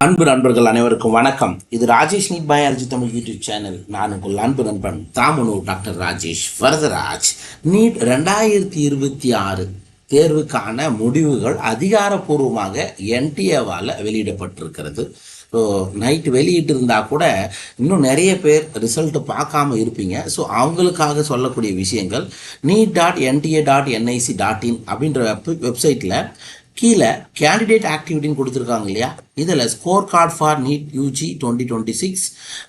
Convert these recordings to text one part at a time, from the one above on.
அன்பு நண்பர்கள் அனைவருக்கும் வணக்கம். இது Rajesh NEET biology Tamil YouTube channel. நான் உங்கள் அன்பு நண்பன் தாமனூர் டாக்டர் ராஜேஷ் வரதராஜ். நீட் 2026 தேர்வுக்கான முடிவுகள் அதிகாரப்பூர்வமாக என்டிஏவால் வெளியிடப்பட்டிருக்கிறது. ஸோ நைட்டு வெளியிட்டு இருந்தால் கூட இன்னும் நிறைய பேர் ரிசல்ட்டு பார்க்காம இருப்பீங்க. ஸோ அவங்களுக்காக சொல்லக்கூடிய விஷயங்கள் neet.nta.nic.in அப்படின்ற வெப்சைட்டில் கீழே கேண்டிடேட் ஆக்டிவிட்டின்னு கொடுத்துருக்காங்க இல்லையா, இதில் score card for NEET UG 2026,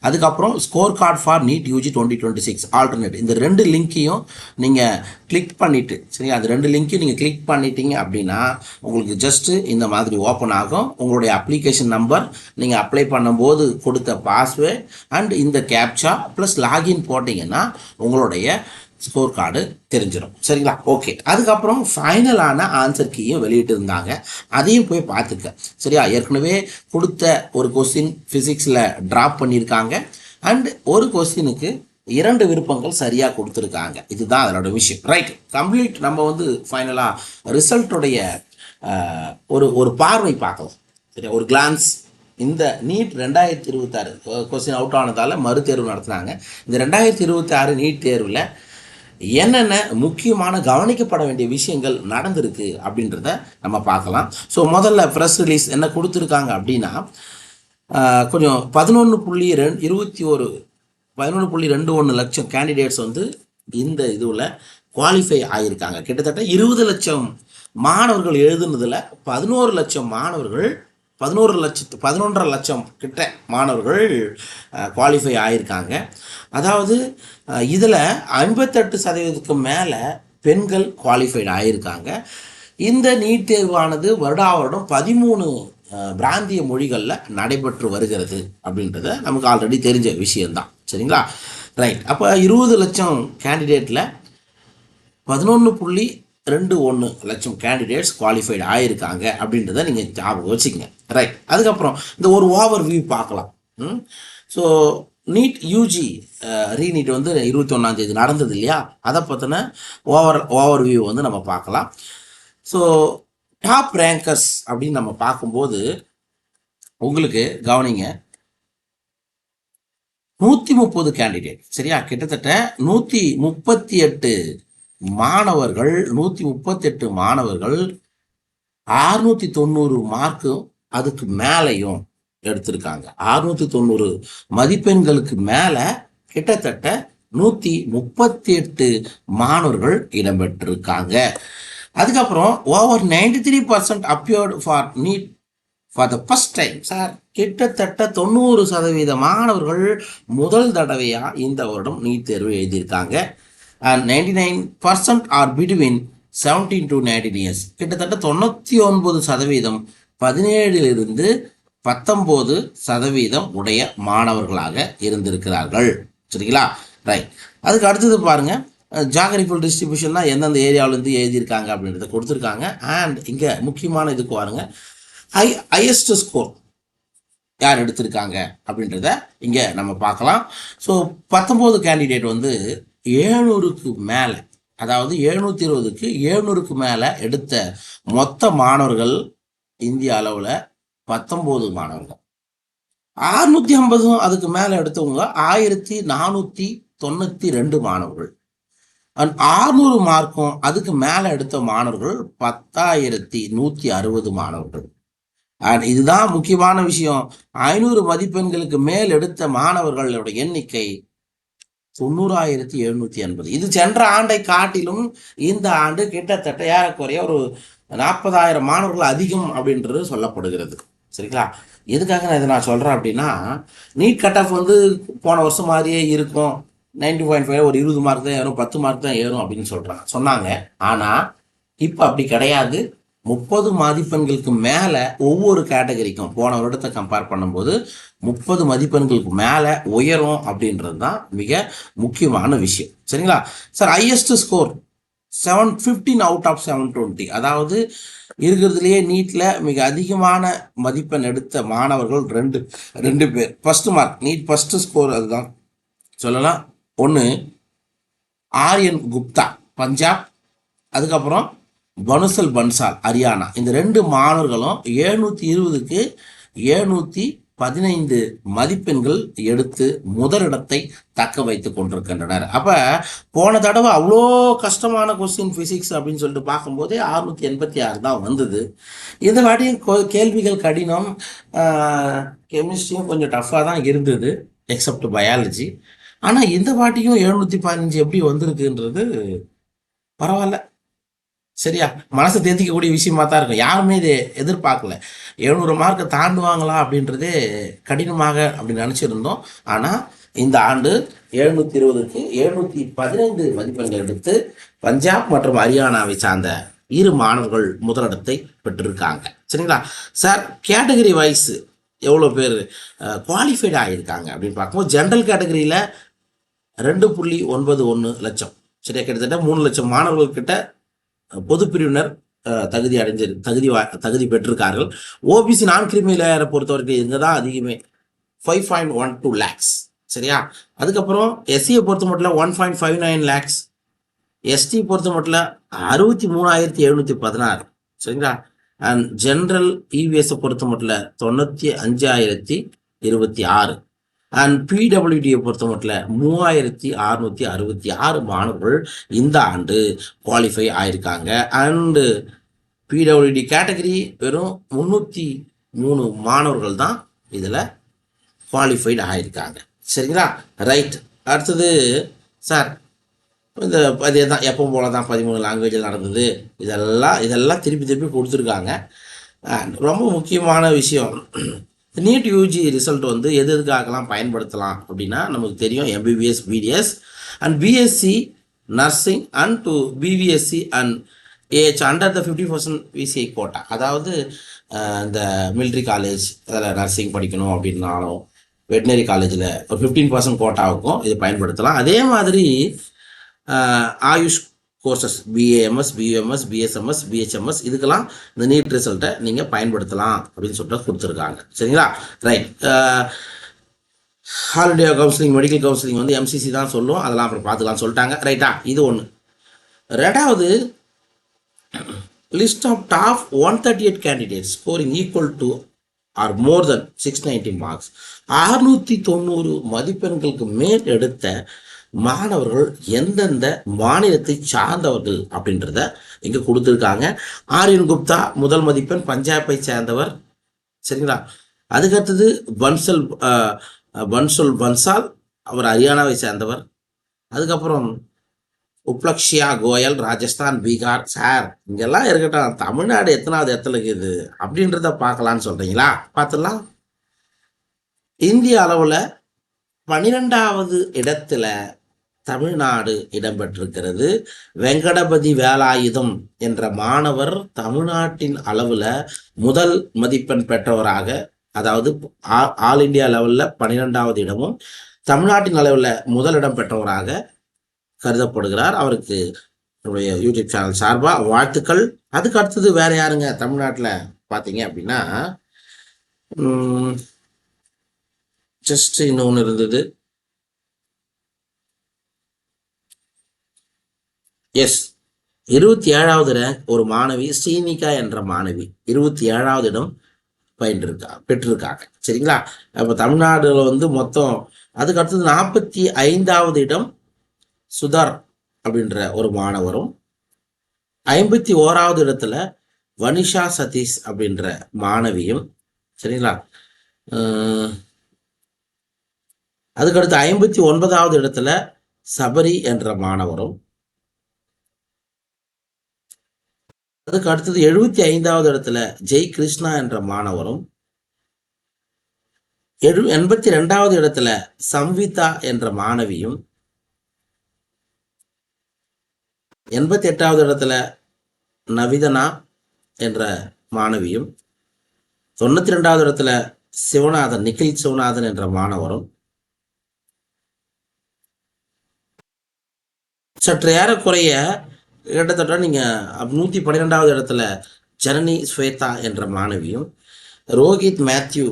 அதுக்கப்புறம் score card for NEET UG 2026 alternate, இந்த ரெண்டு லிங்க்கையும் நீங்கள் கிளிக் பண்ணிவிட்டு சரி, அந்த ரெண்டு லிங்க்கையும் நீங்கள் கிளிக் பண்ணிட்டீங்க அப்படின்னா உங்களுக்கு ஜஸ்ட்டு இந்த மாதிரி ஓப்பன் ஆகும். உங்களுடைய அப்ளிகேஷன் நம்பர், நீங்கள் அப்ளை பண்ணும்போது கொடுத்த பாஸ்வேர்ட் அண்ட் இந்த கேப்சா ப்ளஸ் லாகின் போட்டிங்கன்னா உங்களுடைய ஸ்கோர் கார்டு தெரிஞ்சிடும். சரிங்களா? ஓகே. அதுக்கப்புறம் ஃபைனலான ஆன்சர் கீயும் வெளியிட்டு இருந்தாங்க, அதையும் போய் பார்த்துக்க. சரியா? ஏற்கனவே கொடுத்த ஒரு கொஸ்டின் ஃபிசிக்ஸில் ட்ராப் பண்ணியிருக்காங்க அண்ட் ஒரு கொஸ்டினுக்கு 2 விருப்பங்கள் சரியாக கொடுத்துருக்காங்க. இதுதான் அதனோட விஷயம். Right, complete. நம்ம ஃபைனலாக ரிசல்ட்டுடைய ஒரு பார்வை பார்க்கலாம். சரியா? ஒரு கிளான்ஸ். இந்த நீட் 2026 கொஸ்டின் அவுட் ஆனதால் மறுதேர்வு நடத்துனாங்க. இந்த 2026 நீட் தேர்வில் என்னென்ன முக்கியமான கவனிக்கப்பட வேண்டிய விஷயங்கள் நடந்திருக்கு அப்படின்றத நம்ம பார்க்கலாம். ஸோ முதல்ல ப்ரெஸ் ரிலீஸ் என்ன கொடுத்துருக்காங்க அப்படின்னா, கொஞ்சம் 11.21 லட்சம் கேண்டிடேட்ஸ் இந்த இதுவில் குவாலிஃபை ஆகியிருக்காங்க. கிட்டத்தட்ட 20 லட்சம் மாணவர்கள் எழுதுனதில் 11 லட்சம் மாணவர்கள் 11.5 லட்சம் கிட்ட மாணவர்கள் குவாலிஃபை ஆகியிருக்காங்க. அதாவது இதில் 58% மேலே பெண்கள் குவாலிஃபைடு ஆகியிருக்காங்க. இந்த நீட் தேர்வானது வருடம் 13 பிராந்திய மொழிகளில் நடைபெற்று வருகிறது அப்படின்றத நமக்கு ஆல்ரெடி தெரிஞ்ச விஷயம்தான். சரிங்களா? ரைட். அப்போ 20 லட்சம் கேண்டிடேட்டில் 11.21 லட்சம் கேண்டிடேட்ஸ் குவாலிஃபைடு ஆகியிருக்காங்க அப்படின்றத நீங்கள் ஞாபகம் வச்சுக்கங்க. ரைட். அதுக்கப்புறம் இந்த ஒரு ஓவர் வியூ பார்க்கலாம். ஸோ நீட் யூஜி ரீநீட் 21ஆம் தேதி நடந்தது இல்லையா, அதை பற்றின ஓவர் வியூ நம்ம பார்க்கலாம். ஸோ டாப் ரேங்கர்ஸ் அப்படின்னு நம்ம பார்க்கும்போது உங்களுக்கு கவனிங்க, 130 கேண்டிடேட். சரியா? கிட்டத்தட்ட 138 மாணவர்கள் 690 மார்க்கும் அதுக்கு மேலேயும் எடுத்திருக்காங்க. 690 மதிப்பெண்களுக்கு மேலே கிட்டத்தட்ட 138 மாணவர்கள் இடம்பெற்றிருக்காங்க. அதுக்கப்புறம் over 93% appeared for need for the first time. Sir, கிட்டத்தட்ட 90% மாணவர்கள் முதல் தடவையாக இந்த வருடம் நீட் தேர்வு எழுதியிருக்காங்க. And 99% are between 17 to 19 years. கிட்டத்தட்ட 99% 17 19% உடைய மாணவர்களாக இருந்திருக்கிறார்கள். சரிங்களா? ரைட். அதுக்கு அடுத்தது பாருங்கள், ஜாகிரபிக்கல் டிஸ்ட்ரிபியூஷன்னா எந்தெந்த ஏரியாவிலேருந்து எழுதியிருக்காங்க அப்படின்றத கொடுத்துருக்காங்க. அண்ட் இங்கே முக்கியமான இதுக்கு பாருங்கள், ஹையஸ்ட் ஸ்கோர் யார் எடுத்திருக்காங்க அப்படின்றத இங்கே நம்ம பார்க்கலாம். ஸோ 19 கேண்டிடேட் 700க்கு மேலே, அதாவது 720க்கு 700க்கு மேலே எடுத்த மொத்த மாணவர்கள் இந்திய அளவில் 19 மாணவர்கள். 650 அதுக்கு மேலே எடுத்தவங்க 1492 மாணவர்கள். அண்ட் 600 மார்க்கும் அதுக்கு மேலே எடுத்த மாணவர்கள் 10,160 மாணவர்கள். அண்ட் இதுதான் முக்கியமான விஷயம், 500 மதிப்பெண்களுக்கு மேல் எடுத்த மாணவர்களோட எண்ணிக்கை 90,780. இது சென்ற ஆண்டை காட்டிலும் இந்த ஆண்டு கிட்டத்தட்ட ஏறக்குறைய ஒரு 40,000 மாணவர்கள் அதிகம் அப்படின்றது சொல்லப்படுகிறது. சரிங்களா? எதுக்காக நான் இதை சொல்கிறேன் அப்படின்னா, நீட் கட் ஆஃப் போன வருஷம் மாதிரியே இருக்கும், 90.5, ஒரு 20 மார்க் தான் ஏறும், 10 மார்க் தான் ஏறும் அப்படின்னு சொன்னாங்க. ஆனால் இப்போ அப்படி கிடையாது. 30 மதிப்பெண்களுக்கு மேலே ஒவ்வொரு கேட்டகரிக்கும் போன வருடத்தை கம்பேர் பண்ணும்போது 30 மதிப்பெண்களுக்கு மேலே உயரும் அப்படின்றது தான் மிக முக்கியமான விஷயம். சரிங்களா? Sir, highest score 715 out of 720. அதாவது இருக்கிறதுலேயே நீட்டில் மிக அதிகமான மதிப்பெண் எடுத்த மாணவர்கள் ரெண்டு பேர். First mark, NEET first score அதுதான் சொல்லலாம். ஒன்று ஆரியன் குப்தா பஞ்சாப், அதுக்கப்புறம் பனுசல் பன்சால் ஹரியானா. இந்த 2 மாணவர்களும் 720க்கு 715 மதிப்பெண்கள் எடுத்து முதலிடத்தை தக்க வைத்துக் கொண்டிருக்கின்றனர். அப்ப போன தடவை அவ்வளோ கஷ்டமான கொஸ்டின் பிசிக்ஸ் அப்படின்னு சொல்லிட்டு பார்க்கும்போதே 686 தான் வந்தது. இந்த வாட்டியும் கேள்விகள் கடினம், கெமிஸ்ட்ரியும் கொஞ்சம் டஃப்பாக தான் இருந்தது எக்ஸப்ட் பயாலஜி. ஆனால் இந்த வாட்டியும் 715 எப்படி வந்திருக்குன்றது பரவாயில்ல, சரியா, மனசை தேர்த்திக்கக்கூடிய விஷயமா தான் இருக்கும். யாருமே இது எதிர்பார்க்கல. 700 மார்க்கை தாண்டுவாங்களா அப்படின்றதே கடினமாக அப்படி நினச்சிருந்தோம். ஆனால் இந்த ஆண்டு 720க்கு 715 மதிப்பெண்கள் எடுத்து பஞ்சாப் மற்றும் ஹரியானாவை சார்ந்த 2 மாணவர்கள் முதலிடத்தை பெற்றிருக்காங்க. சரிங்களா சார்? கேட்டகரி வைஸ் எவ்வளோ பேர் குவாலிஃபைடு ஆகியிருக்காங்க அப்படின்னு பார்க்கும்போது ஜென்ரல் கேட்டகரியில் 2.91 லட்சம், சரியா, கிட்டத்தட்ட 3 லட்சம் மாணவர்கள்கிட்ட பொது பிரிவினர் தகுதி பெற்றிருக்கார்கள். ஓபிசி நான் கிரிமி லேயரை பொறுத்தவரைக்கும் இங்கே தான் அதிகமே, 5.12 lakhs, சரியா. அதுக்கப்புறம் எஸ்சியை பொறுத்த மட்டும் 1.59 lakhs, எஸ்டி பொறுத்த மட்டும் 63,716, சரிங்களா. அண்ட் ஜென்ரல் இவிஎஸை பொறுத்த மட்டும் 95,026 அண்ட் பிடபிள்யூடியை பொறுத்த மட்டும் 3,666 மாணவர்கள் இந்த ஆண்டு குவாலிஃபை ஆயிருக்காங்க. அண்டு பிடபிள்யூடி கேட்டகரி வெறும் 303 மாணவர்கள் தான் இதில் குவாலிஃபைடு ஆயிருக்காங்க. சரிங்களா, ரைட். அடுத்தது சார், இந்த அதே தான் எப்பவும் போல தான் 13 லாங்குவேஜில் நடந்தது. இதெல்லாம் திருப்பி கொடுத்துருக்காங்க. ரொம்ப முக்கியமான விஷயம், நீட் யூஜி ரிசல்ட் வந்து எதுக்காகலாம் பயன்படுத்தலாம் அப்படின்னா நமக்கு தெரியும். MBBS, BDS and BSc nursing and to BVSc and AH under the 50% VCI quota, அதாவது இந்த மிலிட்ரி காலேஜ் அதில் நர்சிங் படிக்கணும் அப்படின்னாலும் வெட்டினரி காலேஜில் ஒரு 15% கோட்டாவுக்கும் இது பயன்படுத்தலாம். அதே மாதிரி AYUSH courses BAMS, BUMS, BSMS, BHMS இதுக்கெல்லாம் இந்த நீட் ரிசல்ட்டை நீங்கள் பயன்படுத்தலாம் அப்படின்னு சொல்லிட்டு கொடுத்துருக்காங்க. சரிங்களா, right. All India counselling, medical counselling வந்து எம்சிசி தான் சொல்லும், அதெல்லாம் அப்புறம் பார்த்துக்கலாம்னு சொல்லிட்டாங்க. ரைட்டா, இது ஒன்று. ரெண்டாவது, list of top 138 candidates scoring equal to or more than 690 marks, 690 மதிப்பெண்களுக்கு மேல் எடுத்த மாணவர்கள் எந்தெந்த மாநிலத்தை சார்ந்தவர்கள் அப்படின்றத இங்கே கொடுத்துருக்காங்க. ஆரியன் குப்தா முதல் மதிப்பெண் பஞ்சாபை சேர்ந்தவர், சரிங்களா. அதுக்கடுத்தது பன்சுல் பன்சால், அவர் ஹரியானாவை சேர்ந்தவர். அதுக்கப்புறம் உப்லக்ஷியா கோயல் ராஜஸ்தான், பீகார். சார் இங்கெல்லாம் இருக்கட்டும், தமிழ்நாடு எத்தனாவது இடத்துல இருக்குது அப்படின்றத பார்க்கலான்னு சொல்கிறீங்களா? பார்த்துடலாம். இந்திய அளவில் 12வது இடத்துல தமிழ்நாடு இடம்பெற்றிருக்கிறது. வெங்கடபதி வேலாயுதம் என்ற மாணவர் தமிழ்நாட்டின் அளவில் முதல் மதிப்பெண் பெற்றவராக, அதாவது ஆல் இண்டியா லெவலில் 12வது இடமும் தமிழ்நாட்டின் அளவில் முதலிடம் பெற்றவராக கருதப்படுகிறார். அவருக்கு என்னுடைய யூடியூப் சேனல் சார்பாக வாழ்த்துக்கள். அதுக்கு அடுத்தது வேற யாருங்க தமிழ்நாட்டில் பார்த்தீங்க அப்படின்னா, ஜஸ்ட் இன்னொன்று இருந்தது. எஸ், 27வது ரேங்க் ஒரு மாணவி ஸ்ரீனிகா என்ற மாணவி 27வது இடம் பெற்றிருக்காங்க. சரிங்களா, அப்போ தமிழ்நாடுல வந்து மொத்தம். அதுக்கு அடுத்தது 45வது இடம் சுதர் அப்படின்ற ஒரு மாணவரும், 51வது இடத்துல வனிஷா சதீஷ் அப்படின்ற மாணவியும், சரிங்களா. அதுக்கடுத்து 59வது இடத்துல சபரி என்ற மாணவரும், அதுக்கு அடுத்தது 75வது இடத்துல ஜெய் கிருஷ்ணா என்ற மாணவரும், 82வது இடத்துல சம்விதா என்ற மாணவியும், 88வது இடத்துல நவிதனா என்ற மாணவியும், 92வது இடத்துல சிவநாதன், நிகில் சிவநாதன் என்ற மாணவரும், சற்று ஏறக்குறைய கிட்டத்தட்ட நீங்கள் 112வது இடத்துல ஜனனி ஸ்வேதா என்ற மாணவியும், ரோஹித் மேத்யூ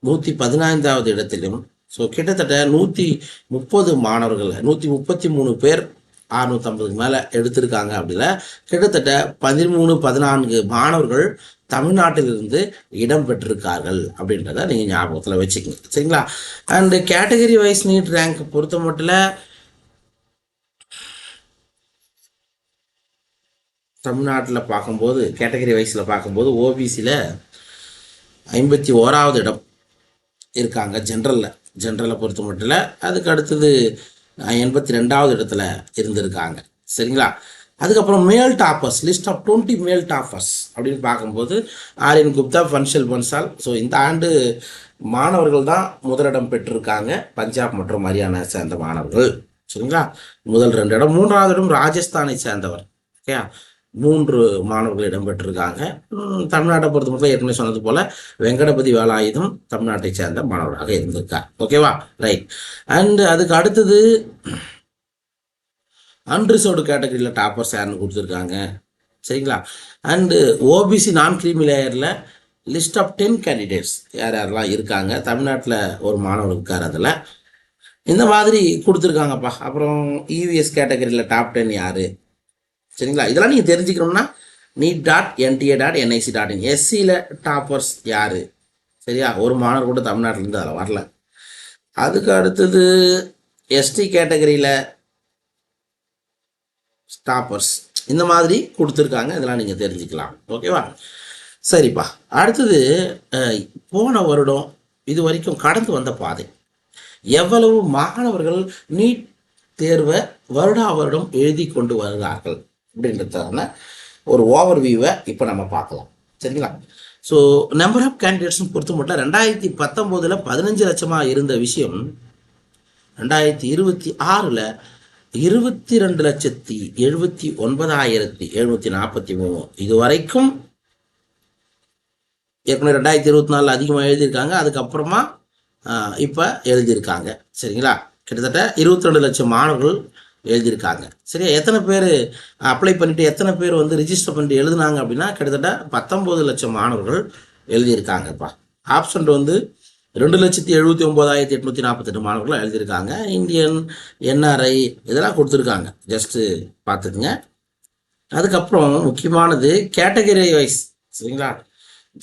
115வது இடத்திலும். ஸோ கிட்டத்தட்ட 130 மாணவர்கள், 133 பேர் 650க்கு மேலே எடுத்திருக்காங்க. அப்படின்னா கிட்டத்தட்ட 13-14 மாணவர்கள் தமிழ்நாட்டிலிருந்து இடம் பெற்றிருக்கார்கள் அப்படின்றத நீங்கள் ஞாபகத்தில் வச்சுக்கோங்க. சரிங்களா? And category wise NEET rank பொறுத்த மட்டும் தமிழ்நாட்டில் பார்க்கும்போது கேட்டகரி வைஸில் பார்க்கும்போது ஓபிசியில் 51வது இடம் இருக்காங்க. ஜென்ரலை பொறுத்த மட்டும் அதுக்கு அடுத்தது 82வது இடத்துல இருந்திருக்காங்க. சரிங்களா? அதுக்கப்புறம் மேல் டாப்பர்ஸ் லிஸ்ட் ஆஃப் 20 மேல் டாப்பர்ஸ் அப்படின்னு பார்க்கும்போது ஆரியன் குப்தா, ஃபன்ஷல் பன்சால். ஸோ இந்த ஆண்டு மாணவர்கள் தான் முதலிடம் பெற்றிருக்காங்க, பஞ்சாப் மற்றும் ஹரியானா சேர்ந்த மாணவர்கள். சரிங்களா? முதல் 2 இடம். 3வது இடம் ராஜஸ்தானை சேர்ந்தவர். ஓகே, 3 மாணவர்கள் இடம்பெற்றிருக்காங்க. தமிழ்நாட்டை பொறுத்த மட்டும் ஏற்கனவே சொன்னது போல வெங்கடபதி வேலாயுதம் தமிழ்நாட்டை சேர்ந்த மாணவராக இருந்திருக்கார். ஓகேவா? ரைட். அண்ட் அதுக்கு அடுத்தது அன்ரிசர்வ்டு கேட்டகரியில் டாப்பர்ஸ் யாருன்னு கொடுத்துருக்காங்க. சரிங்களா? அண்டு ஓபிசி நான் கிரீமி லேயரில் லிஸ்ட் ஆஃப் 10 கேண்டிடேட்ஸ் யார் யாரெல்லாம் இருக்காங்க. தமிழ்நாட்டில் ஒரு மாணவர் இருக்கார். அதில் இந்த மாதிரி கொடுத்துருக்காங்கப்பா. அப்புறம் இவிஎஸ் கேட்டகரியில் டாப் 10 யார்? சரிங்களா? இதெல்லாம் நீங்கள் தெரிஞ்சுக்கணும்னா NEET.NTA.NIC.in எஸ்சியில் டாப்பர்ஸ் யார்? சரியா? ஒரு மாணவர் கூட தமிழ்நாட்டிலேருந்து அதில் வரல. அதுக்கு அடுத்தது எஸ்டி கேட்டகரியில் டாப்பர்ஸ் இந்த மாதிரி கொடுத்துருக்காங்க. இதெல்லாம் நீங்கள் தெரிஞ்சுக்கலாம். ஓகேவா? சரிப்பா. அடுத்தது போன வருடம் இது வரைக்கும் கடந்து வந்த பாதை, எவ்வளவு மாணவர்கள் நீட் தேர்வை வருடா வருடம் எழுதி கொண்டு வருகிறார்கள் அப்படின்றதான ஒரு ஓவர்வியூவை இப்போ நம்ம பார்க்கலாம். சரிங்களா? ஸோ நம்பர் ஆஃப் கேண்டிடேட்ஸும் பொறுத்த மட்டும் 2019 15 லட்சமாக இருந்த விஷயம் 2026 22,79,743 இது வரைக்கும் ஏற்கனவே 2024 அதிகமாக எழுதியிருக்காங்க. அதுக்கப்புறமா இப்போ எழுதியிருக்காங்க. சரிங்களா? கிட்டத்தட்ட 22 லட்சம் மாணவர்கள் எழுதியிருக்காங்க. சரியா? எத்தனை பேர் அப்ளை பண்ணிவிட்டு எத்தனை பேர் வந்து ரிஜிஸ்டர் பண்ணிட்டு எழுதுனாங்க அப்படின்னா கிட்டத்தட்ட 19 லட்சம் மாணவர்கள் எழுதியிருக்காங்கப்பா. ஆப்ஷன் வந்து 2,79,848 மாணவர்கள் எழுதியிருக்காங்க. இந்தியன், NRI இதெல்லாம் கொடுத்துருக்காங்க. ஜஸ்ட்டு பார்த்துக்குங்க. அதுக்கப்புறம் முக்கியமானது கேட்டகரி வைஸ். சரிங்களா?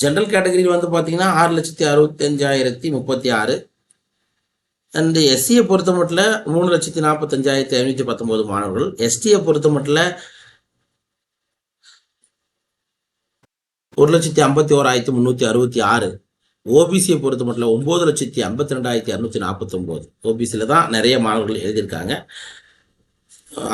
ஜென்ரல் கேட்டகரி வந்து பார்த்தீங்கன்னா 6,65,036. அண்டு எஸ்சியை பொறுத்த மட்டும் 3,45,519 மாணவர்கள். எஸ்டியை பொறுத்த மட்டும் 1,51,366. ஓபிசியை பொறுத்த மட்டும் 9,52,249. ஓபிசியில் தான் நிறைய மாணவர்கள் எழுதியிருக்காங்க.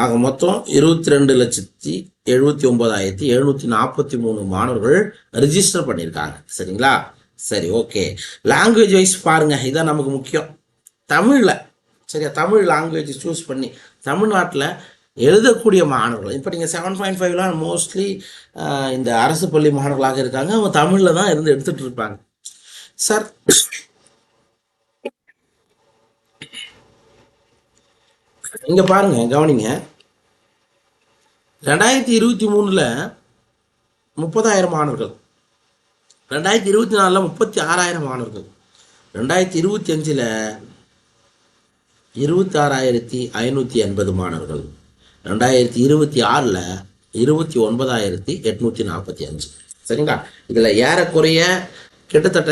ஆக மொத்தம் 22,79,743 மாணவர்கள் ரிஜிஸ்டர் பண்ணியிருக்காங்க. சரிங்களா? சரி, ஓகே. லாங்குவேஜ் வைஸ் பாருங்கள், இதுதான் நமக்கு முக்கியம். தமிழில், சரியா, தமிழ் லாங்குவேஜ் சூஸ் பண்ணி தமிழ்நாட்டில் எழுதக்கூடிய மாணவர்கள் இப்போ நீங்கள் 7.5 மோஸ்ட்லி இந்த அரசு பள்ளி மாணவர்களாக இருக்காங்க. அவங்க தமிழில் தான் இருந்து எடுத்துகிட்டு இருப்பாங்க. சார், இங்கே பாருங்க, கவனிங்க. 2023 30,000 மாணவர்கள், 2024 36,000 மாணவர்கள், 2025 26,580 மாணவர்கள், 2026 29,845. சரிங்களா? இதில் ஏறக்குறைய கிட்டத்தட்ட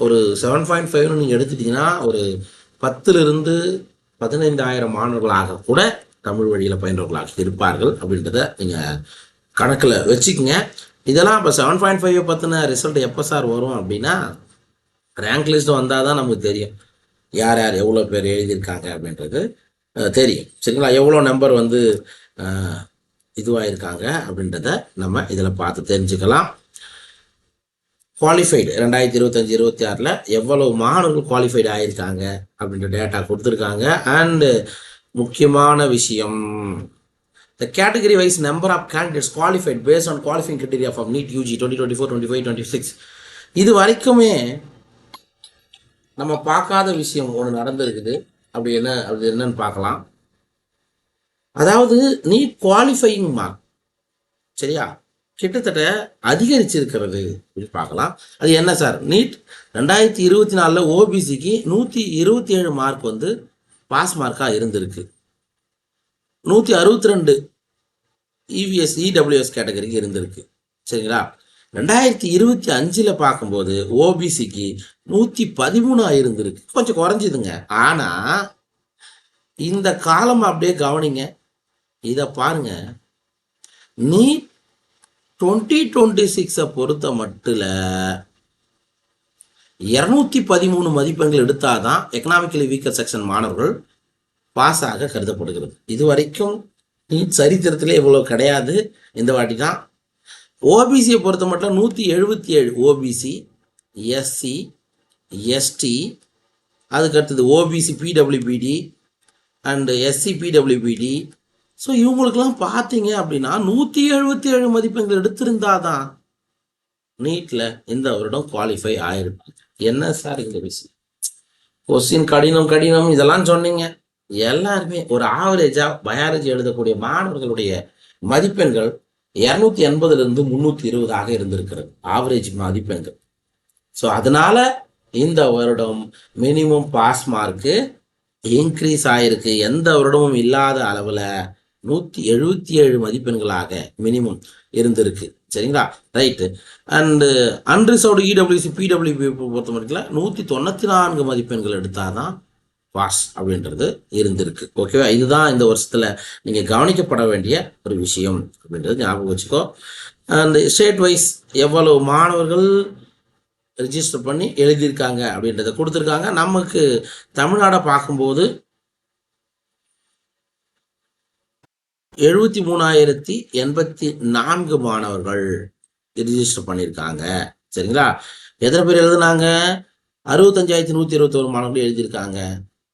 ஒரு 7.5 நீங்கள் எடுத்துட்டிங்கன்னா ஒரு 10,000 15,000 மாணவர்களாக கூட தமிழ் வழியில் பயின்றவர்களாக இருப்பார்கள் அப்படின்றத நீங்கள் கணக்கில் வச்சுக்கோங்க. இதெல்லாம் இப்போ 7.5 பற்றின ரிசல்ட் எப்போ சார் வரும் அப்படின்னா ரேங்க் லிஸ்ட் வந்தால் தான் நமக்கு தெரியும் யார் யார் எவ்வளோ பேர் எழுதியிருக்காங்க அப்படின்றது தெரியும். சரிங்களா? எவ்வளோ நம்பர் வந்து இதுவாக இருக்காங்க அப்படின்றத நம்ம இதில் பார்த்து தெரிஞ்சுக்கலாம். குவாலிஃபைடு 2025-26 எவ்வளவு மாணவர்கள் குவாலிஃபைடு ஆகியிருக்காங்க அப்படின்ற டேட்டா கொடுத்துருக்காங்க. அண்டு முக்கியமான விஷயம், the category wise number of candidates qualified based on qualifying criteria from NEET UG 2024, 25, 26 இது வரைக்குமே நம்ம பார்க்காத விஷயம் ஒன்று நடந்திருக்குது. அப்படி என்னன்னு பார்க்கலாம். அதாவது நீட் குவாலிஃபையிங் மார்க், சரியா, கிட்டத்தட்ட அதிகரிச்சிருக்கிறது அப்படின்னு பார்க்கலாம். அது என்ன சார்? நீட் 2024 ஓபிசிக்கு 127 மார்க் வந்து பாஸ் மார்க்காக இருந்திருக்கு. 162 இவிஎஸ் இடபிள்யூஎஸ் கேட்டகரிக்கு இருந்திருக்கு. சரிங்களா? 2025 பார்க்கும்போது ஓபிசிக்கு 113 இருந்திருக்கு. கொஞ்சம் குறைஞ்சிதுங்க. ஆனா இந்த காலம் அப்படியே கவனிங்க. இதை பாருங்க. நீட் 2026 பொறுத்த மட்டும் 213 மதிப்பெண்கள் எடுத்தாதான் எக்கனாமிக்கலி வீக்கர் செக்ஷன் மாணவர்கள் பாஸ் ஆக கருதப்படுகிறது. இது வரைக்கும் நீட் சரித்திரத்திலே இவ்வளோ கிடையாது. இந்த வாட்டி தான். ஓபிசியை பொறுத்த மட்டும் 177 ஓபிசி, எஸ்சி, எஸ்டி, அதுக்கடுத்தது OBC PWBD and SC PWBD. So இவங்களுக்கெல்லாம் பார்த்தீங்க அப்படின்னா 177 மதிப்பெண்கள் எடுத்திருந்தாதான் நீட்டில் இந்த வருடம் குவாலிஃபை ஆயிருப்பாங்க. என்ன சார் இந்த விஷயம்? கொஸ்டின் கடினம் இதெல்லாம் சொன்னீங்க. எல்லாருமே ஒரு ஆவரேஜாக பயாலஜி எழுதக்கூடிய மாணவர்களுடைய மதிப்பெண்கள் 280 320 இருந்திருக்கிறது ஆவரேஜ் மதிப்பெண்கள். ஸோ அதனால இந்த வருடம் மினிமம் பாஸ் மார்க்கு இன்க்ரீஸ் ஆயிருக்கு. எந்த வருடமும் இல்லாத அளவில் 177 மதிப்பெண்களாக மினிமம் இருந்திருக்கு. சரிங்களா? Right. And unreserved EWC PWB பொறுத்த மட்டும் 194 மதிப்பெண்கள் எடுத்தால் தான் பாஸ் அப்படின்றது இருந்திருக்கு. ஓகேவா? இதுதான் இந்த வருஷத்தில் நீங்கள் கவனிக்கப்பட வேண்டிய ஒரு விஷயம் அப்படின்றது ஞாபகம் வச்சுக்கோ. அந்த ஸ்டேட் வைஸ் எவ்வளவு மாணவர்கள் ரிஜிஸ்டர் பண்ணி எழுதியிருக்காங்க அப்படின்றத கொடுத்துருக்காங்க. நமக்கு தமிழ்நாடை பார்க்கும்போது 73,084 மாணவர்கள் ரிஜிஸ்டர் பண்ணியிருக்காங்க. சரிங்களா? எத்தனை பேர் எழுதுனாங்க? 65,121 மாணவர்கள் எழுதியிருக்காங்க.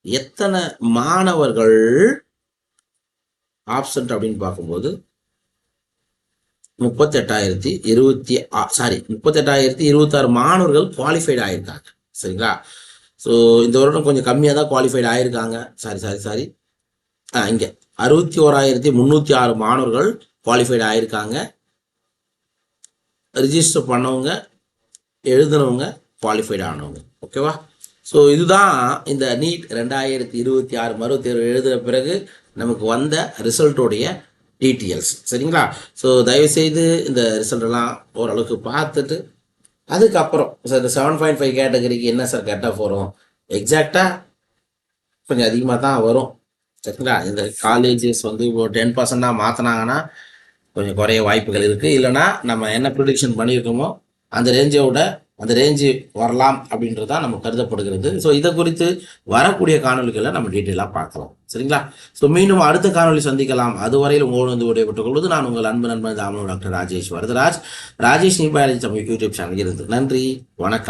எத்தனை மாணவர்கள் ஆப்சண்ட் அப்படின்னு பார்க்கும்போது 38,026 மாணவர்கள் குவாலிஃபைடு ஆயிருக்காங்க. சரிங்களா? ஸோ இந்த வருடம் கொஞ்சம் கம்மியாக தான் குவாலிஃபைடு ஆயிருக்காங்க. சாரி இங்கே 61,306 மாணவர்கள் குவாலிஃபைடு ஆயிருக்காங்க. ரிஜிஸ்டர் பண்ணவங்க, எழுதுனவங்க, குவாலிஃபைடு ஆனவங்க. ஓகேவா? ஸோ இதுதான் இந்த நீட் 2026 மறுதேர்வு எழுதுகிற பிறகு நமக்கு வந்த ரிசல்ட்டோடைய டீட்டெயில்ஸ். சரிங்களா? ஸோ தயவுசெய்து இந்த ரிசல்ட்டெல்லாம் ஓரளவுக்கு பார்த்துட்டு அதுக்கப்புறம் சார் இந்த 7.5 கேட்டகரிக்கு என்ன சார் கட் ஆஃப் வரும்? எக்ஸாக்டாக கொஞ்சம் அதிகமாக தான் வரும். சரிங்களா? இந்த காலேஜஸ் இப்போ 10% மாற்றினாங்கன்னா கொஞ்சம் குறைய வாய்ப்புகள் இருக்குது. இல்லைனா நம்ம என்ன ப்ரிடிக்ஷன் பண்ணியிருக்கோமோ அந்த ரேஞ்சு வரலாம் அப்படின்றது தான் நம்ம கருதப்படுகிறது. ஸோ இதை குறித்து வரக்கூடிய காணொலிகளை நம்ம டீட்டெயிலாக பார்க்கலாம். சரிங்களா? ஸோ மீண்டும் அடுத்த காணொலி சந்திக்கலாம். அதுவரையில் உங்களோடு விடைபெற்றுக் கொள்வது நான் உங்கள் அன்பு நண்பன் டாக்டர் ராஜேஷ் வரதராஜ். ராஜேஷ் நீ பயாலஜி தமிழ் யூடியூப் சேனல் இருந்து நன்றி, வணக்கம்.